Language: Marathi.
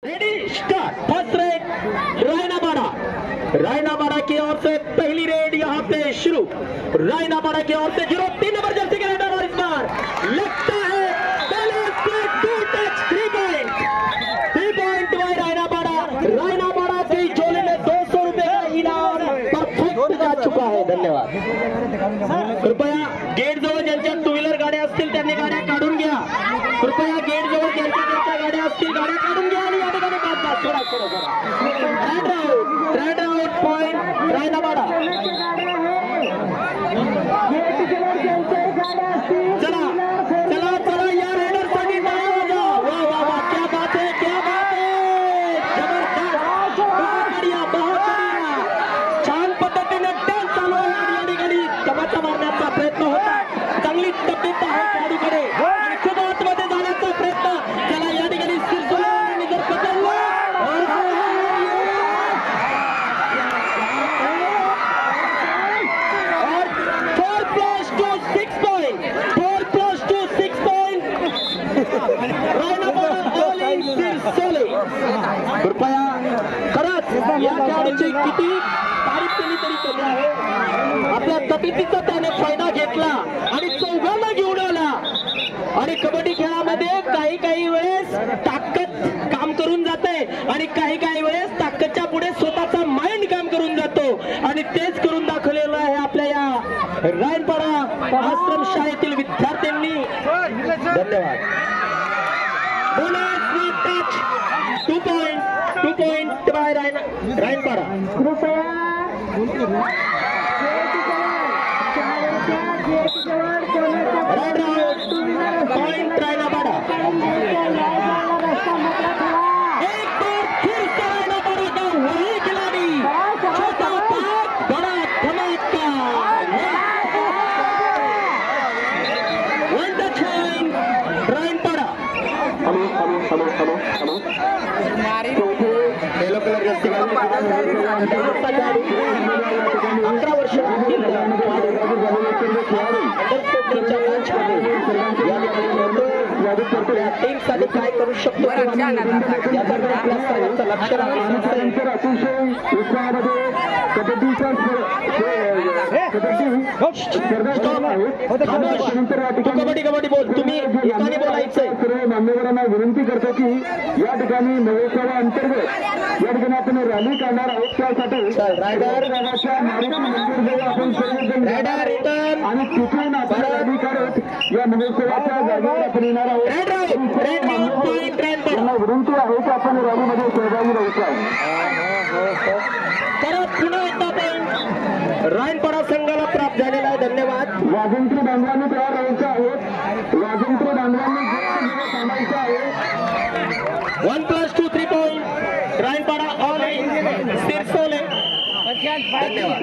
Ready start. फर्स्ट रेड रायनाबाड़ा की ओर से पहली रेड यहाँ पे शुरू। रायनाबाड़ा की ओर से 03 नंबर जर्सी के रेडर और इस बार लगता है 3 पॉइंट हुआ रायनाबाड़ा की झोली में 200 रुपए का इनाम परफेक्ट जा चुका है। धन्यवाद। कृपया गेट जवळ ज्यांच्या टू व्हीलर गाड्या असतील त्यांनी गाड्या काढून घ्या। कृपया गेट जवळ ज्यांच्या गाड्या असतील गाड्या काढून घ्या आणि या ठिकाणी बाद थोडा रेड आउट पॉइंट रायनाबाड़ा। चला चला चला या रेडर साठी टाळ्या वाजवा। वाह वाह वाह, क्या बात है जबरदस्त, बहुत बढ़िया छान पद्धतीने डान्स चालू आहे आणि या ठिकाणी तमाचा मारण्याचा प्रयत्न होता। चांगली तब्येत आहे खेळाडूकडे आणि खूप आतमध्ये जाण्याचा प्रयत्न। चला या ठिकाणी सिरसोली जर बदललं कृपया खरंच या खेळाडूची किती तारीफ केली तरी कमी आहे। आपल्या तब्येतीचा त्याने फायदा घेतला आणि चौघांना घेऊन आला। आणि कबड्डी खेळामध्ये काही वेळेस ताकद काम करून जाते आणि काही वेळेस ताकदच्या पुढे स्वतःचा माइंड काम करून जातो आणि तेच करून दाखवलेलं आहे आपल्या या रायनाबाड़ा आश्रम शाळेतील विद्यार्थ्यांनी। धन्यवाद। 2 point by Rainabada. Raid out point Rainabada. एक बार फिर से रायनाबाड़ा का वही खिलाड़ी, छोटा पाक बड़ा धमाका। One touch Rainabada. Yellow colour jersey 11 वर्ष टीम साठी काय करू शकतो लक्ष कबड्डी बोल, तुम्ही एकाने बोलायचंय। सर्व मान्यवरांना विनंती करतो की या ठिकाणी महोत्सवा अंतर्गत या ठिकाणी आपण रॅली काढणार आहोत। त्यासाठी रायडर आपण सर्वजण आणि तिथून आपण रॅली काढत या महोत्सवाच्या जागेवर आपण येणार आहोत। विनंती आहे की आपण रॅलीमध्ये सहभागी राहायचं। परत पुन्हा एकदा पण रायनाबाड़ा संघाला प्राप्त झालेला आहे। धन्यवाद। वाजंत्री बांधवांनी तयार राहायचं आहे। वाजंत्री बांधवांनी सांगायचं आहे 1+2 3 पॉइंट रायनाबाड़ा ऑल सिरसोले। धन्यवाद।